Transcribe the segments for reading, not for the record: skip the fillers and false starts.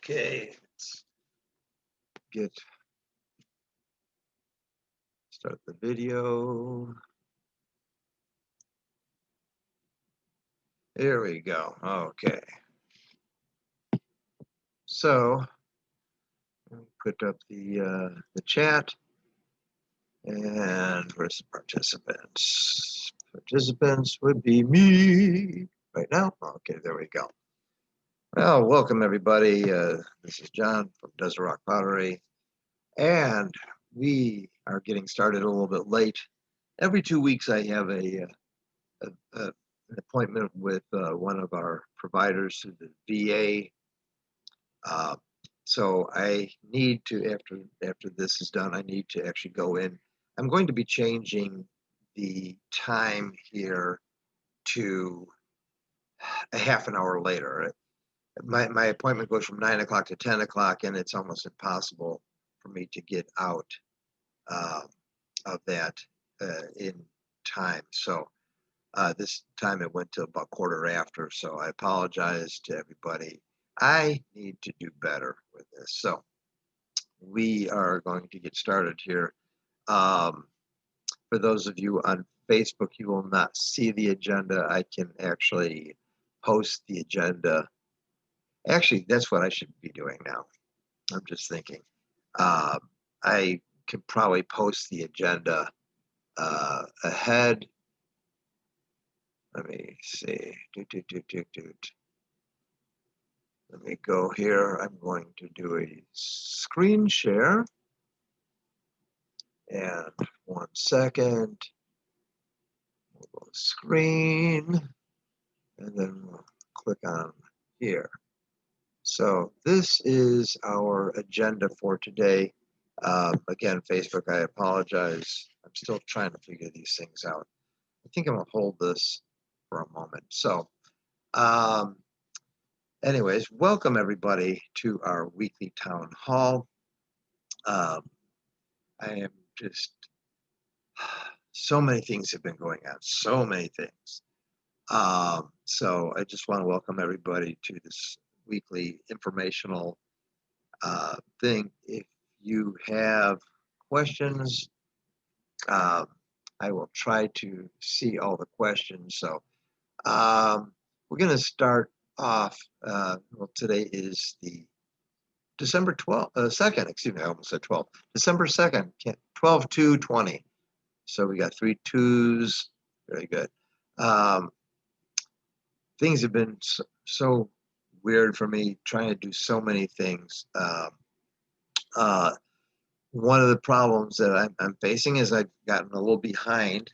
Okay, let's start the video. Here we go. Okay. So put up the chat, and where's the participants? Participants would be me right now. Okay, there we go. Well, welcome everybody. This is John from Desert Rock Pottery, and we are getting started a little bit late. Every 2 weeks, I have an appointment with one of our providers through the VA. So I need to, after this is done, I need to actually go in. I'm going to be changing the time here to a half an hour later. My appointment goes from 9 o'clock to 10 o'clock, and it's almost impossible for me to get out of that in time. So this time it went to about quarter after, so I apologize to everybody. I need to do better with this. So we are going to get started here. For those of you on Facebook, you will not see the agenda. I can actually post the agenda. Actually, that's what I should be doing now. I'm just thinking. I can probably post the agenda ahead. Let me see. Let me go here. I'm going to do a screen share. And 1 second. We'll go screen. And then we'll click on here. So this is our agenda for today. Again, Facebook, I apologize. I'm still trying to figure these things out. I think I'm going to hold this for a moment. So anyways, welcome everybody to our weekly town hall. I am just, so many things have been going on, so many things. So I just want to welcome everybody to this weekly informational thing. If you have questions, I will try to see all the questions. So we're going to start off. Well, today is the December 12th, 2nd, excuse me, I almost said 12th. December 2nd, 12/2/20. So we got 3 2s. Very good. Things have been so weird for me, trying to do so many things. One of the problems that I'm facing is I've gotten a little behind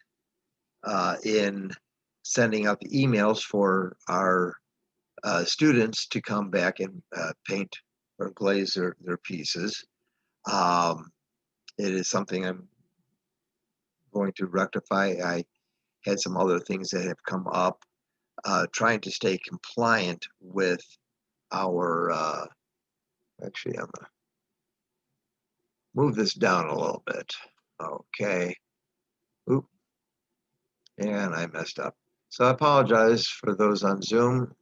in sending out the emails for our students to come back and paint or glaze their pieces. It is something I'm going to rectify. I had some other things that have come up, trying to stay compliant with our, actually I'm gonna move this down a little bit. Okay. Oop. And I messed up. So I apologize for those on Zoom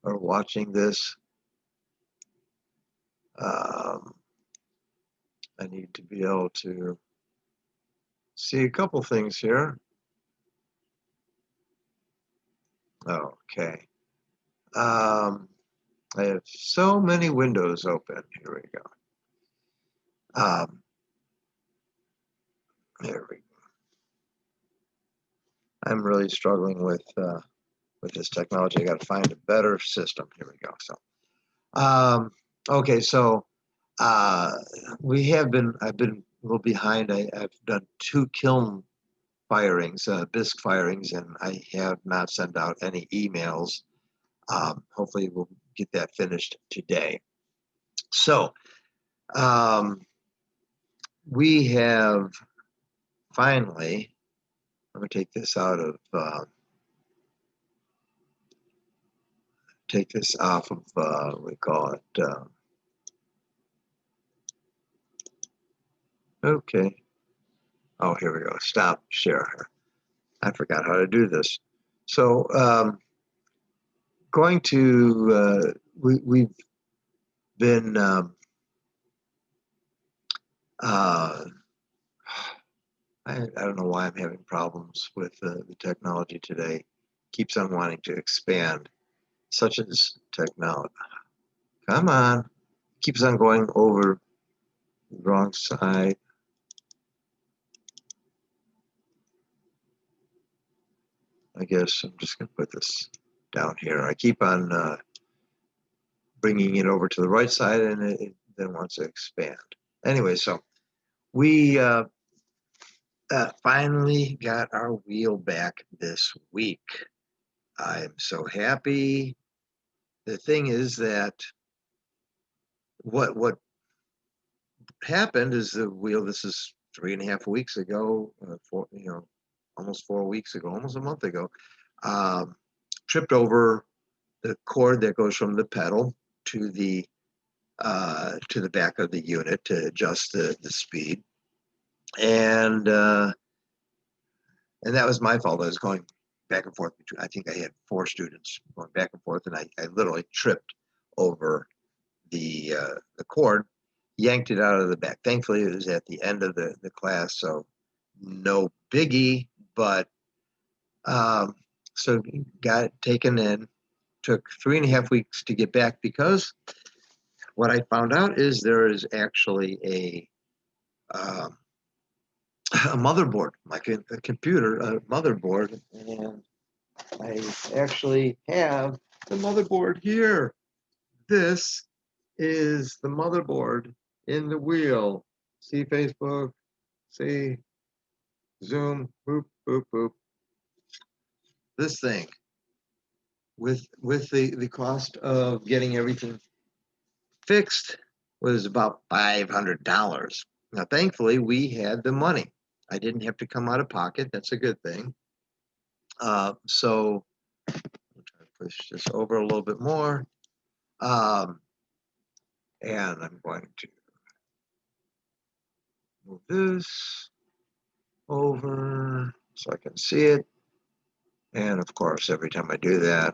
or watching this. I need to be able to see a couple things here. Okay. I have so many windows open. Here we go. There we go. I'm really struggling with this technology. I got to find a better system. Here we go. So, okay. So I've been a little behind. I've done 2 kiln firings, bisque firings, and I have not sent out any emails. Hopefully we'll get that finished today. So we have finally, I'm going to take this out of, take this off of, we call it, okay. Oh, here we go. Stop share. I forgot how to do this. So going to, we've been uh, I don't know why I'm having problems with the technology today. Keeps on wanting to expand, such as technology. Come on, keeps on going over the wrong side. I guess I'm just going to put this down here. I keep on bringing it over to the right side, and it then wants to expand. Anyway, so we finally got our wheel back this week. I'm so happy. The thing is that what happened is the wheel. This is 3.5 weeks ago, almost 4 weeks ago, almost a month ago. Tripped over the cord that goes from the pedal to the back of the unit to adjust the speed, and that was my fault. I was going back and forth between. I think I had 4 students going back and forth, and I literally tripped over the cord, yanked it out of the back. Thankfully, it was at the end of the class, so no biggie. But so got it taken in. Took 3.5 weeks to get back because what I found out is there is actually a motherboard, like a computer, a motherboard, and I actually have the motherboard here. This is the motherboard in the wheel. See Facebook, see Zoom, boop, boop, boop. This thing with the cost of getting everything fixed was about $500. Now, thankfully, we had the money. I didn't have to come out of pocket. That's a good thing. So I'm trying to push this over a little bit more. And I'm going to move this over so I can see it. And of course, every time I do that,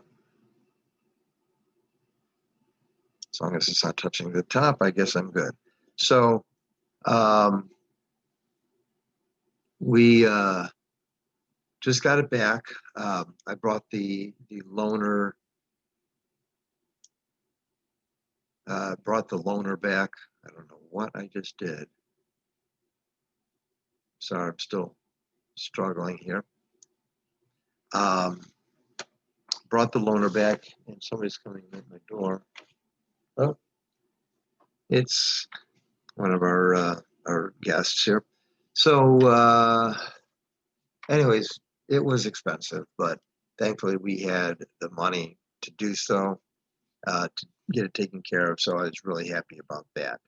as long as it's not touching the top, I guess I'm good. So we just got it back. I brought the loaner, back. I don't know what I just did. Sorry, I'm still struggling here. Brought the loaner back, and somebody's coming at my door. Oh, it's one of our guests here. So, anyways, it was expensive, but thankfully we had the money to do so, to get it taken care of. So I was really happy about that.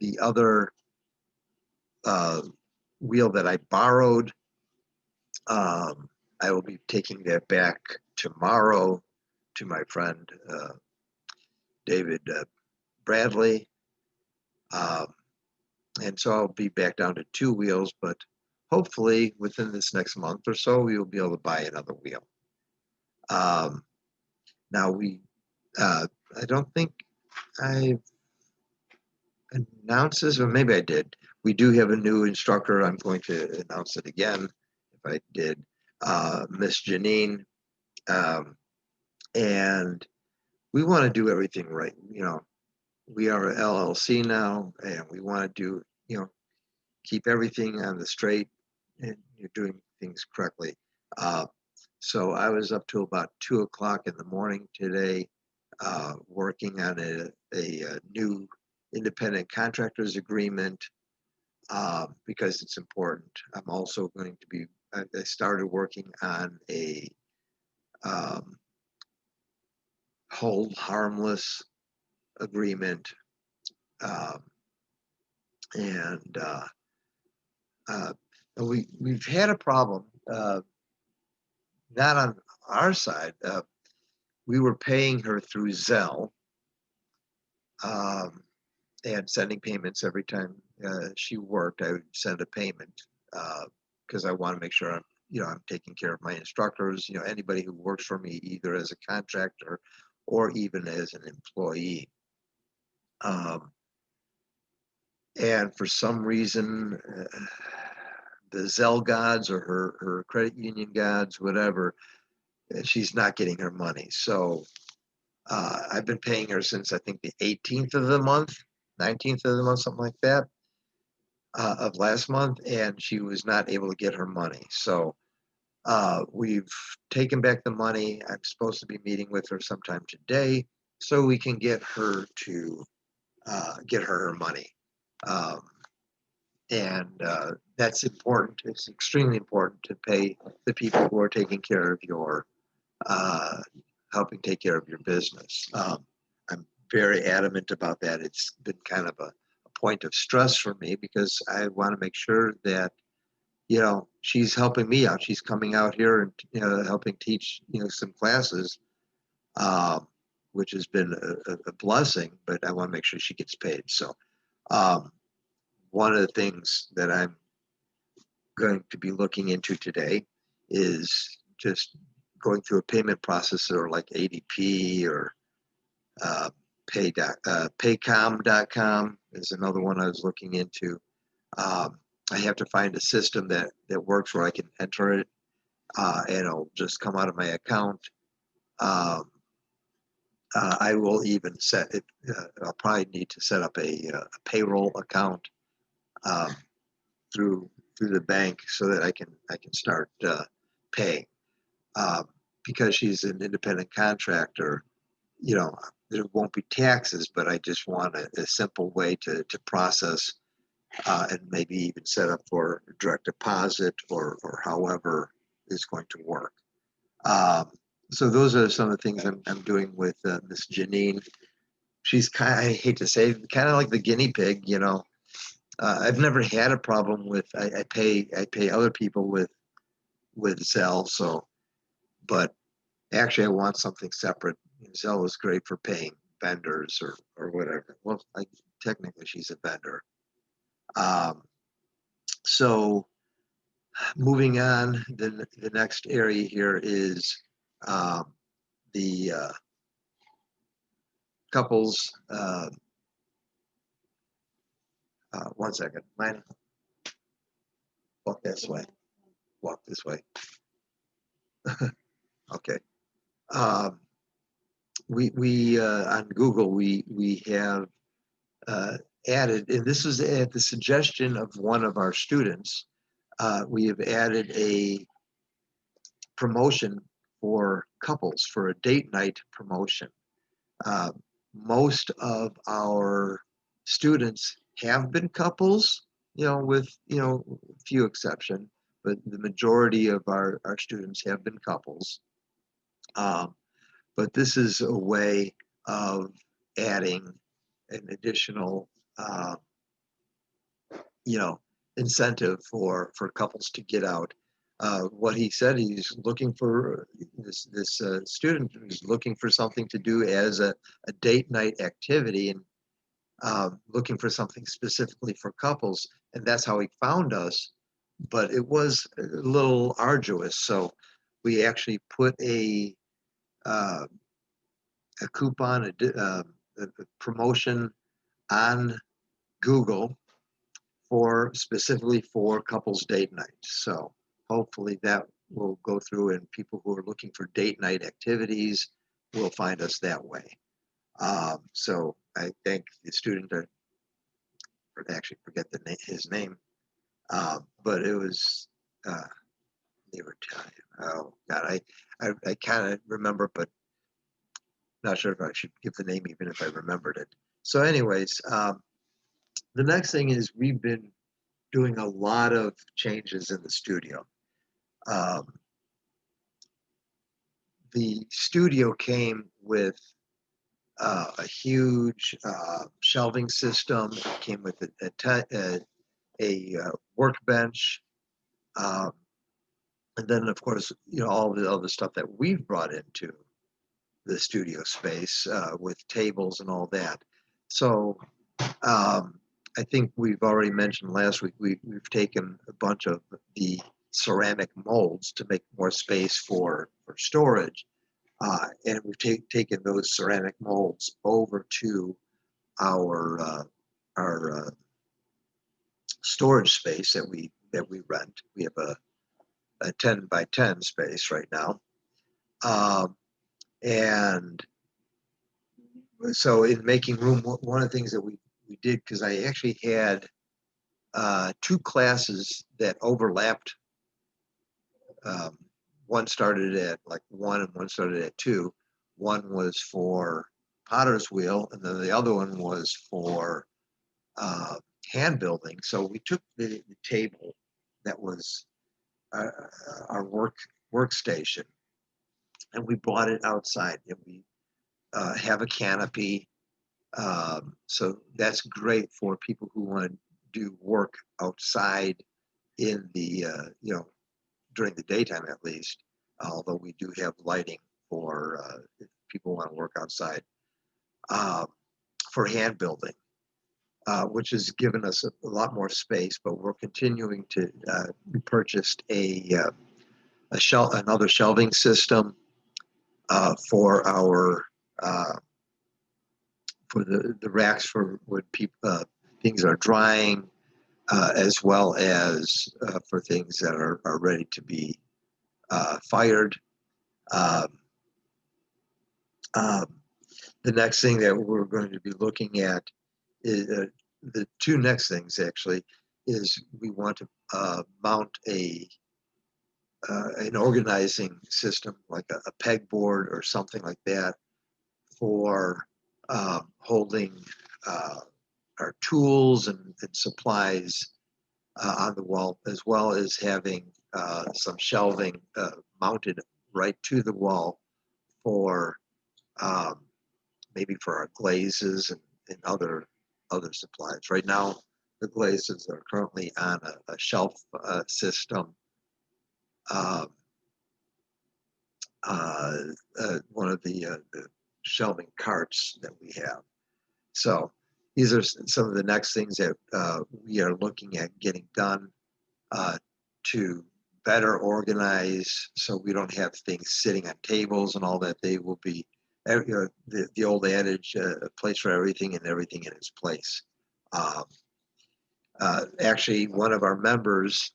The other wheel that I borrowed, I will be taking that back tomorrow to my friend David Bradley. And so I'll be back down to 2 wheels, but hopefully within this next month or so, we will be able to buy another wheel. Now I don't think I've announced this, or maybe I did. We do have a new instructor. I'm going to announce it again if I did. Miss Janine. And we want to do everything right. We are an LLC now, and we want to do, keep everything on the straight, and you're doing things correctly. So I was up to about 2 o'clock in the morning today, working on a new independent contractors agreement, because it's important. I'm also going to be, I started working on a hold harmless agreement, and we've had a problem, not on our side. We were paying her through Zelle, and sending payments every time she worked. I would send a payment because I want to make sure I'm taking care of my instructors. Anybody who works for me, either as a contractor or even as an employee. And for some reason, the Zelle gods or her credit union gods, whatever, she's not getting her money. So I've been paying her since I think the 18th of the month, 19th of the month, something like that, of last month, and she was not able to get her money. So we've taken back the money. I'm supposed to be meeting with her sometime today so we can get her to get her money. Um, and that's important. It's extremely important to pay the people who are taking care of your, uh, helping take care of your business. I'm very adamant about that. It's been kind of a point of stress for me because I want to make sure that she's helping me out. She's coming out here and helping teach some classes, um, which has been a blessing. But I want to make sure she gets paid. So um, one of the things that I'm going to be looking into today is just going through a payment processor like ADP or uh, Paycom.com is another one I was looking into. I have to find a system that works where I can enter it and it'll just come out of my account. Um, I will even set it. I'll probably need to set up a payroll account um, through the bank so that I can start paying. Um, because she's an independent contractor, you know, there won't be taxes, but I just want a simple way to process and maybe even set up for direct deposit or however is going to work. Um, so those are some of the things I'm doing with Miss Janine. She's I hate to say, kind of like the guinea pig. I've never had a problem with. I pay other people with Zelle. So, but actually, I want something separate. Zelle is great for paying vendors or whatever. Well, technically, she's a vendor. Um, so moving on, the next area here is um, the couples. One second, Maina, walk this way. Walk this way. Okay. Um, we on Google we have uh, added, and this is at the suggestion of one of our students. We have added a promotion for couples for a date night promotion. Uh, Most of our students have been couples, with few exception, but the majority of our students have been couples. Um, but this is a way of adding an additional, uh, you know, incentive for couples to get out. What he said, he's looking for this student who's looking for something to do as a date night activity and looking for something specifically for couples, and that's how he found us. But it was a little arduous, so we actually put uh, a coupon, a promotion on Google for specifically for couples date night. So hopefully that will go through and people who are looking for date night activities will find us that way. So I thank the student, I actually forget his name, but it was, uh, they were Italian. Oh God, I kind of remember, but not sure if I should give the name even if I remembered it. So anyways, the next thing is we've been doing a lot of changes in the studio. Um, the studio came with a huge shelving system. It came with a workbench, um, and then of course, all the other stuff that we've brought into the studio space with tables and all that. So um, I think we've already mentioned last week we've taken a bunch of the ceramic molds to make more space for storage. And we've taken those ceramic molds over to our storage space that we rent. We have a 10 by 10 space right now. And so in making room, one of the things that we did, because I actually had two classes that overlapped. One started at like 1 and one started at 2. One was for potter's wheel, and then the other one was for hand building. So we took the table that was our workstation, and we brought it outside, and we have a canopy. So that's great for people who want to do work outside in the during the daytime at least. Although we do have lighting for if people want to work outside, for hand building. Which has given us a lot more space, but we're continuing to. We purchased another shelving system for our for the racks for when people things are drying, as well as for things that are ready to be fired. Um, um, the next thing that we're going to be looking at is the two next things actually is we want to mount an organizing system like a pegboard or something like that for holding our tools and supplies on the wall, as well as having some shelving mounted right to the wall for maybe for our glazes and other supplies. Right now, the glazes are currently on a shelf system. One of the shelving carts that we have. So these are some of the next things that we are looking at getting done to better organize, so we don't have things sitting on tables and all that. They will be, the old adage, a place for everything and everything in its place. Actually, one of our members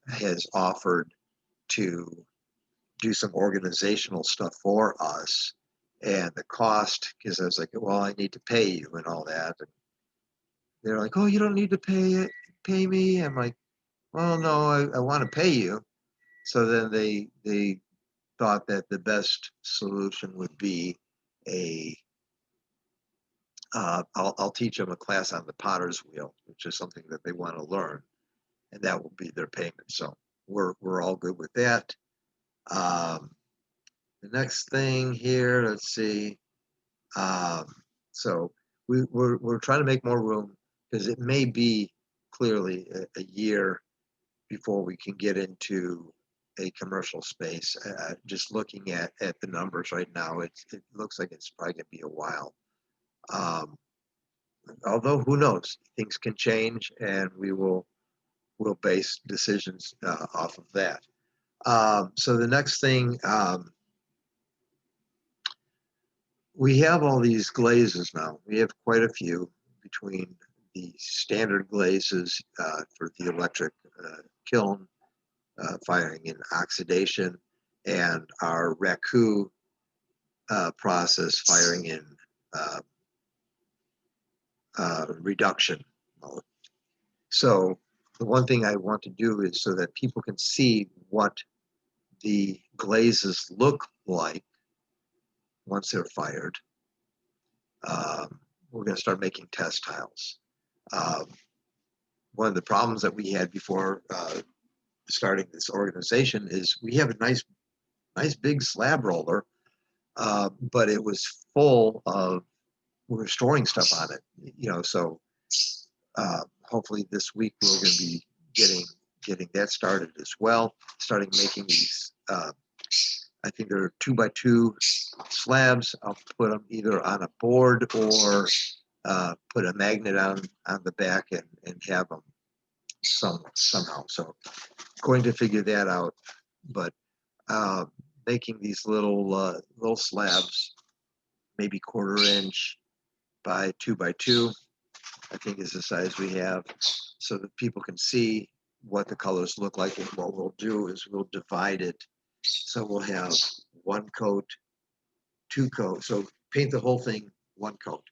has offered to do some organizational stuff for us, and the cost, because I was like, well, I need to pay you and all that. And they're like, oh, you don't need to pay me. I'm like, well, no, I want to pay you. So then they thought that the best solution would be I'll teach them a class on the potter's wheel, which is something that they want to learn, and that will be their payment. So we're all good with that. The next thing here, let's see. So we're trying to make more room, because it may be clearly a year before we can get into a commercial space. Just looking at the numbers right now, it looks like it's probably going to be a while. Although who knows, things can change, and we'll base decisions off of that. So the next thing, we have all these glazes now. We have quite a few, between the standard glazes for the electric kiln firing in oxidation, and our raku process firing in reduction mode. So the one thing I want to do is so that people can see what the glazes look like once they're fired. We're going to start making test tiles. One of the problems that we had before starting this organization is we have a nice big slab roller, but it was full of, we were storing stuff on it, so hopefully this week we're going to be getting that started as well, starting making these, I think they're 2x2 slabs. I'll put them either on a board or put a magnet on the back and have them somehow. So going to figure that out, but making these little slabs, maybe 1/4 inch by 2 by 2, I think is the size we have, so that people can see what the colors look like. And what we'll do is we'll divide it. So we'll have 1 coat, 2 coats. So paint the whole thing 1 coat.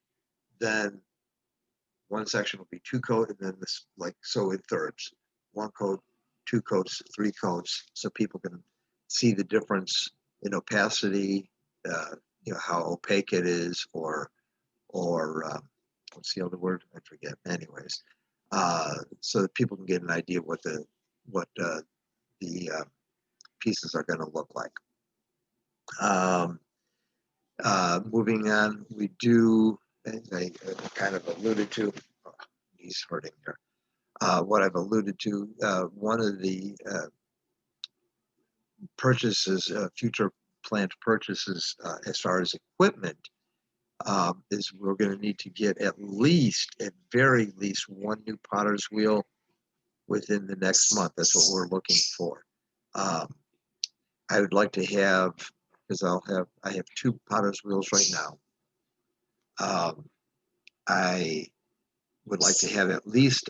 Then one section will be 2 coat, and then this, like so, in thirds. 1 coat, 2 coats, 3 coats, so people can see the difference in opacity, how opaque it is, or what's the other word? I forget. Anyways, so that people can get an idea of what the pieces are going to look like. Moving on, we do, as I kind of alluded to, he's hurting here. What I've alluded to, one of the purchases, future planned purchases, as far as equipment, is we're going to need to get at very least 1 new potter's wheel within the next month. That's what we're looking for. I would like to have, because I have 2 potter's wheels right now. I would like to have at least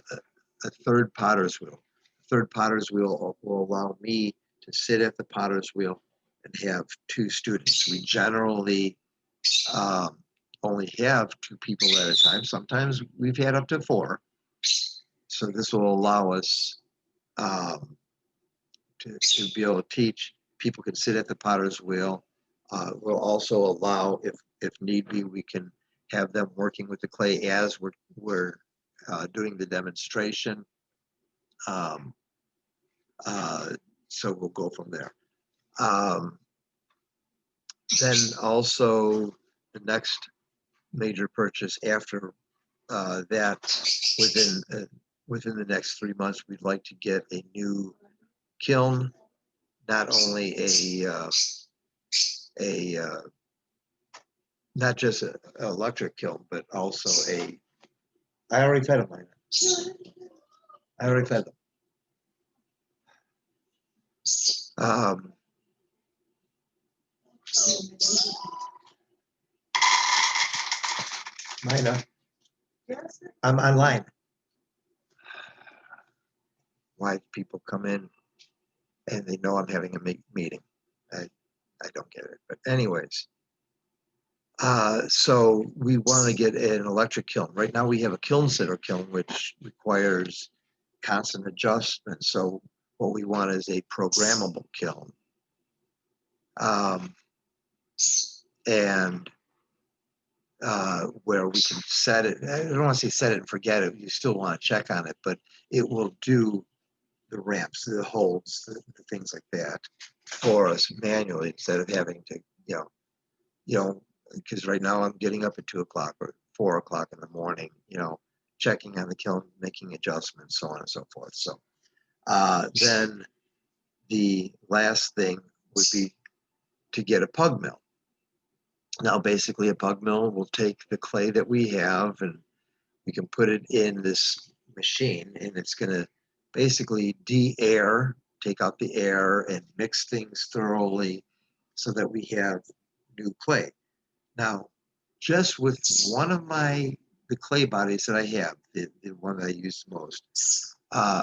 a 3rd potter's wheel. A 3rd potter's wheel will allow me to sit at the potter's wheel and have 2 students. We generally only have 2 people at a time. Sometimes we've had up to 4. So this will allow us to be able to teach. People can sit at the potter's wheel. We'll also allow, if need be, we can have them working with the clay as we're doing the demonstration. So we'll go from there. Then also the next major purchase after that, within the next 3 months, we'd like to get a new kiln, not only not just an electric kiln, but also I already fed them, Maina. I already fed them. Maina, I'm online. Why people come in and they know I'm having a meeting? I don't get it. But anyways, so we want to get an electric kiln. Right now we have a kiln sitter kiln, which requires constant adjustment. So what we want is a programmable kiln. And where we can set it. I don't want to say set it and forget it. You still want to check on it, but it will do the ramps, the holds, the things like that for us manually, instead of having to, because right now I'm getting up at 2 o'clock or 4 o'clock in the morning, checking on the kiln, making adjustments, so on and so forth. So then the last thing would be to get a pug mill. Now, basically, a pug mill will take the clay that we have and we can put it in this machine, and it's going to basically de-air, take out the air, and mix things thoroughly so that we have new clay. Now, just with one of the clay bodies that I have, the one that I use most,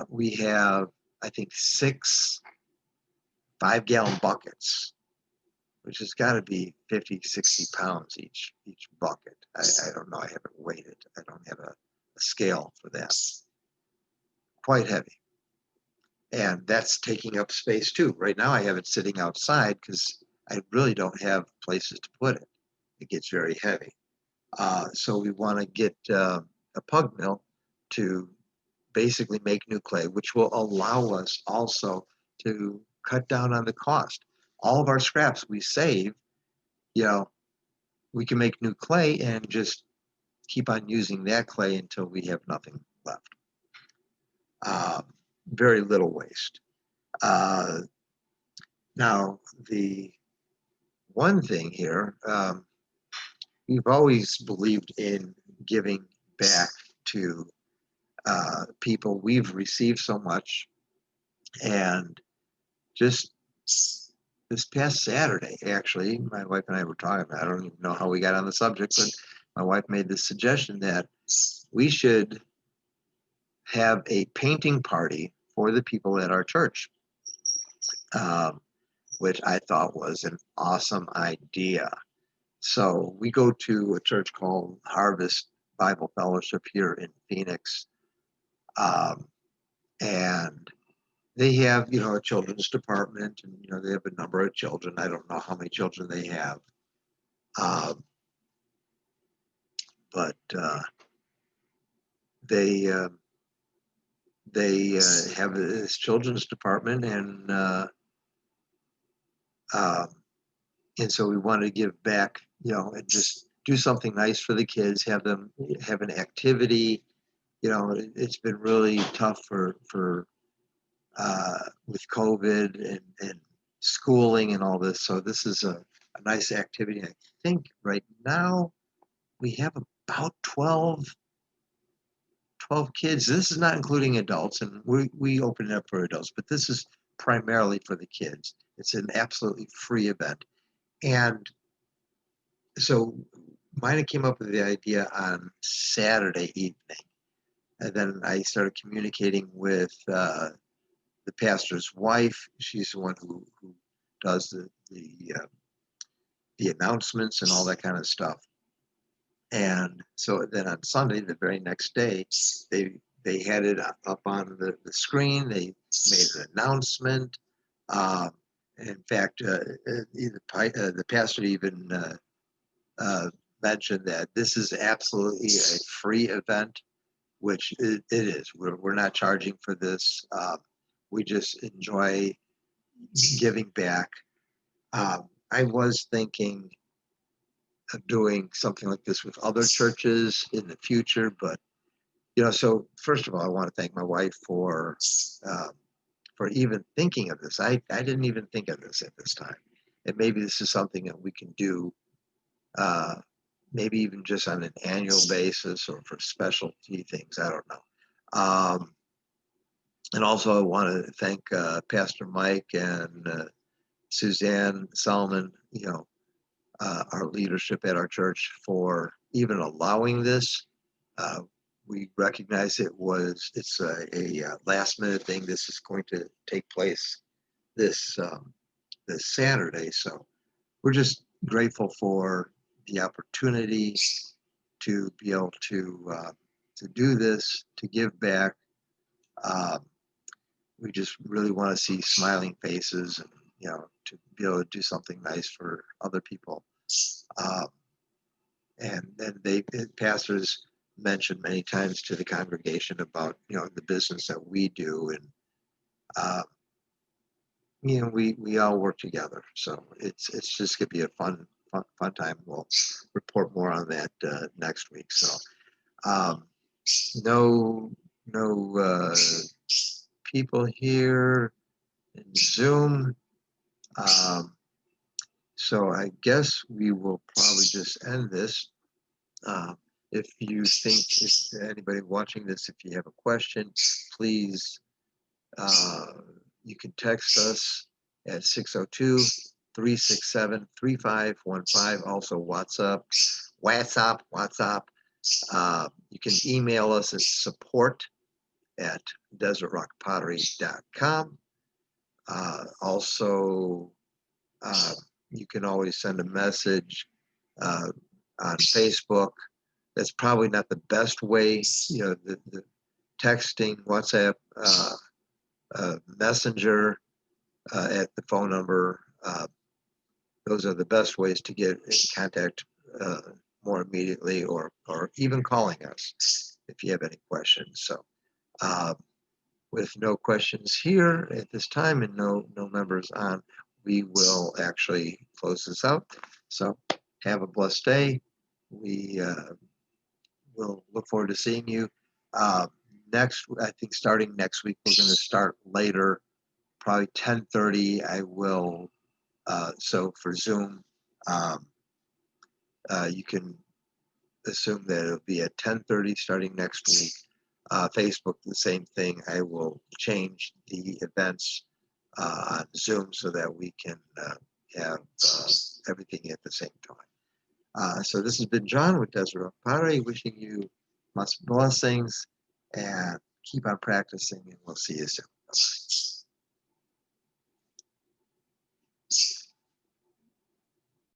we have, I think, 6 5-gallon buckets, which has got to be 50, 60 pounds each bucket. I don't know. I haven't weighed it. I don't have a scale for that. Quite heavy. And that's taking up space too. Right now I have it sitting outside because I really don't have places to put it. It gets very heavy. So we want to get a pug mill to basically make new clay, which will allow us also to cut down on the cost. All of our scraps we save, we can make new clay and just keep on using that clay until we have nothing left. Very little waste. Now, the one thing here, we've always believed in giving back to people. We've received so much, and just this past Saturday, actually, my wife and I were talking about, I don't even know how we got on the subject, but my wife made the suggestion that we should have a painting party for the people at our church, um, which I thought was an awesome idea. So we go to a church called Harvest Bible Fellowship here in Phoenix, um, and they have, a children's department, and they have a number of children. I don't know how many children they have, um, but they have this children's department, um, and so we wanted to give back, and just do something nice for the kids, have them have an activity. It's been really tough for with COVID and schooling and all this. So this is a nice activity. I think right now we have about 12 kids. This is not including adults, and we open it up for adults, but this is primarily for the kids. It's an absolutely free event. And so Mina came up with the idea on Saturday evening. And then I started communicating with the pastor's wife. She's the one who does the announcements and all that kind of stuff. And so then on Sunday, the very next day, they had it up on the screen. They made an announcement. Um, in fact, the pastor even mentioned that this is absolutely a free event, which it is. We're not charging for this. We just enjoy giving back. I was thinking of doing something like this with other churches in the future, but so first of all, I want to thank my wife um, for even thinking of this. I didn't even think of this at this time, and maybe this is something that we can do, uh, maybe even just on an annual basis or for specialty things. I don't know. And also, I want to thank Pastor Mike and Suzanne, Salman, our leadership at our church for even allowing this. Uh, we recognize it's a last minute thing. This is going to take place this Saturday, so we're just grateful for the opportunity to be able to do this, to give back. Um, we just really want to see smiling faces, and to be able to do something nice for other people. Um, and then pastors mentioned many times to the congregation about the business that we do, and uh, we all work together. So it's just gonna be a fun time. We'll report more on that next week. So um, no people here in Zoom. Um, so I guess we will probably just end this. If you think, if anybody watching this, if you have a question, please, you can text us at 602-367-3515. Also WhatsApp. You can email us at support@desertrockpottery.com. Also, you can always send a message on Facebook. That's probably not the best way. The texting, WhatsApp, Messenger, at the phone number. Those are the best ways to get in contact more immediately, or even calling us if you have any questions. So with no questions here at this time and no members on, we will actually close this out. So have a blessed day. We will look forward to seeing you. I think starting next week, we're going to start later, probably 10:30. I will, so for Zoom, you can assume that it'll be at 10:30 starting next week. Facebook, the same thing. I will change the events on Zoom so that we can have everything at the same time. So this has been John with Deseret Pottery, wishing you lots of blessings and keep on practicing, and we'll see you soon.